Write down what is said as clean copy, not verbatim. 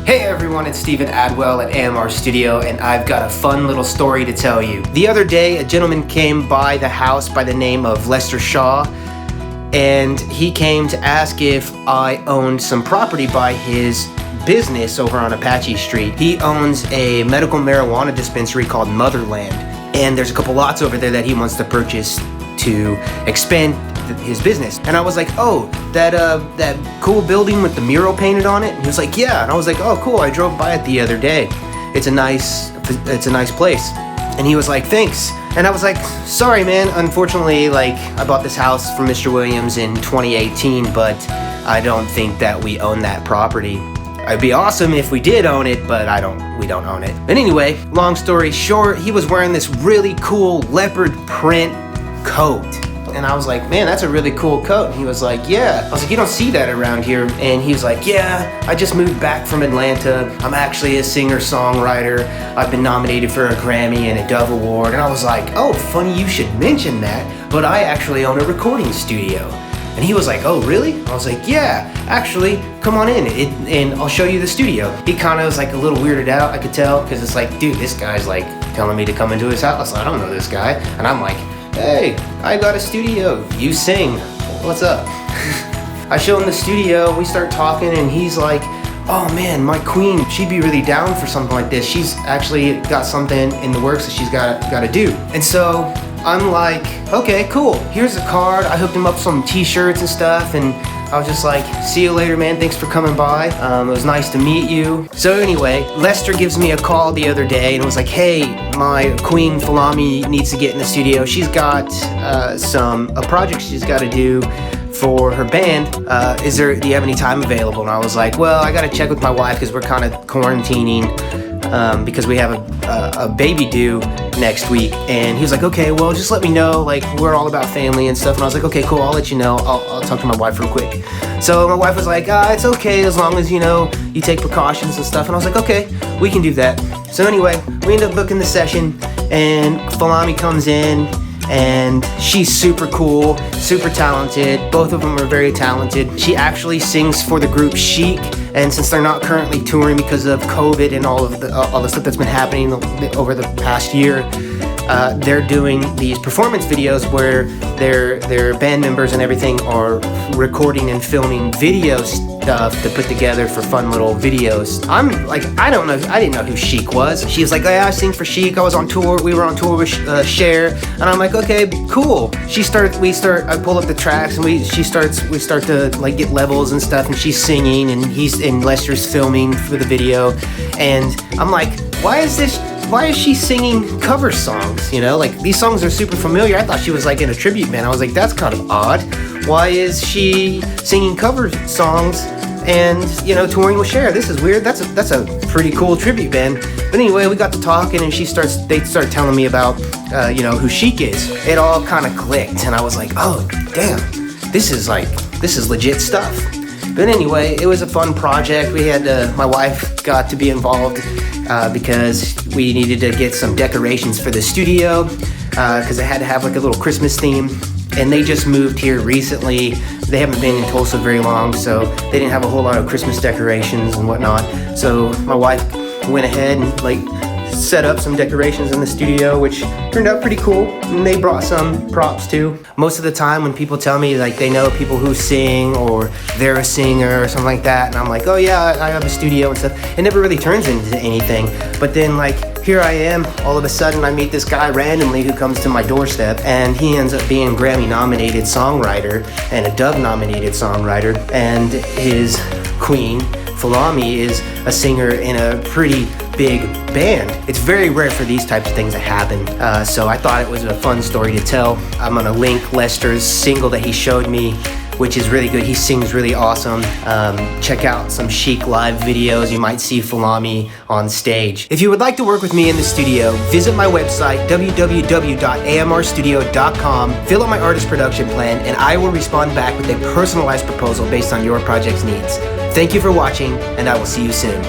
Hey everyone, it's Steven Adwell at AMR Studio, and I've got a fun little story to tell you. The other day, a gentleman came by the house by the name of Lester Shaw, and he came to ask if I owned some property by his business over on Apache Street. He owns a medical marijuana dispensary called Motherland, and there's a couple lots over there that he wants to purchase to expand his business. And I was like, oh, that cool building with the mural painted on it? And he was like, yeah. And I was like, oh, cool, I drove by it the other day. It's a nice place. And he was like, thanks. And I was like, sorry, man. Unfortunately, I bought this house from Mr. Williams in 2018, but I don't think that we own that property. It'd be awesome if we did own it, but we don't own it. But anyway, long story short, he was wearing this really cool leopard print coat. And I was like, man, that's a really cool coat. And he was like, yeah. I was like, you don't see that around here. And he was like, yeah, I just moved back from Atlanta. I'm actually a singer-songwriter. I've been nominated for a Grammy and a Dove Award. And I was like, oh, funny you should mention that, but I actually own a recording studio. And he was like, oh, really? I was like, yeah, actually, come on in and I'll show you the studio. He kind of was like a little weirded out, I could tell, because it's like, dude, this guy's like telling me to come into his house. I don't know this guy. And I'm like, hey, I got a studio, you sing, what's up? I show him the studio, we start talking, and he's like, oh man, my queen, she'd be really down for something like this. She's actually got something in the works that she's got to do. And so I'm like, okay, cool, here's a card. I hooked him up some t-shirts and stuff, and I was just like, see you later, man, thanks for coming by. It was nice to meet you. So anyway, Lester gives me a call the other day and was like, hey, my queen Folami needs to get in the studio. She's got a project she's got to do for her band. Do you have any time available? And I was like, well, I gotta check with my wife because we're kind of quarantining because we have a baby due next week. And he was like, okay, well, just let me know, we're all about family and stuff. And I was like, okay, cool, I'll let you know. I'll talk to my wife real quick. So my wife was like, it's okay as long as, you take precautions and stuff. And I was like, okay, we can do that. So anyway, we ended up booking the session, and Folami comes in, and she's super cool, super talented. Both of them are very talented. She actually sings for the group Sheik, and since they're not currently touring because of COVID and all the stuff that's been happening over the past year, they're doing these performance videos where their band members and everything are recording and filming video stuff to put together for fun little videos. I'm like, I didn't know who Sheik was. She was like, yeah, I sing for Sheik. I was on tour. We were on tour with Cher, and I'm like, okay, cool. I pull up the tracks, and we start to get levels and stuff, and she's singing, and Lester's filming for the video, and I'm like, why is she singing cover songs? These songs are super familiar. I thought she was in a tribute band. I was like, that's kind of odd. Why is she singing cover songs and, touring with Cher? This is weird. That's a pretty cool tribute band. But anyway, we got to talking, and they start telling me about, who Sheik is. It all kind of clicked, and I was like, oh, damn, this is legit stuff. But anyway, it was a fun project. My wife got to be involved because we needed to get some decorations for the studio because it had to have a little Christmas theme. And they just moved here recently. They haven't been in Tulsa very long, so they didn't have a whole lot of Christmas decorations and whatnot. So my wife went ahead and set up some decorations in the studio, which turned out pretty cool. And they brought some props too. Most of the time when people tell me they know people who sing or they're a singer or something like that, and I'm like, oh yeah, I have a studio and stuff, it never really turns into anything. But then here I am, all of a sudden I meet this guy randomly who comes to my doorstep, and he ends up being Grammy Nominated Songwriter and a Dove Nominated Songwriter, and his queen, Folami, is a singer in a pretty big band. It's very rare for these types of things to happen, so I thought it was a fun story to tell. I'm gonna link Lester's single that he showed me, which is really good. He sings really awesome. Check out some Sheik live videos. You might see Folami on stage. If you would like to work with me in the studio, visit my website, www.amrstudio.com, fill out my artist production plan, and I will respond back with a personalized proposal based on your project's needs. Thank you for watching, and I will see you soon.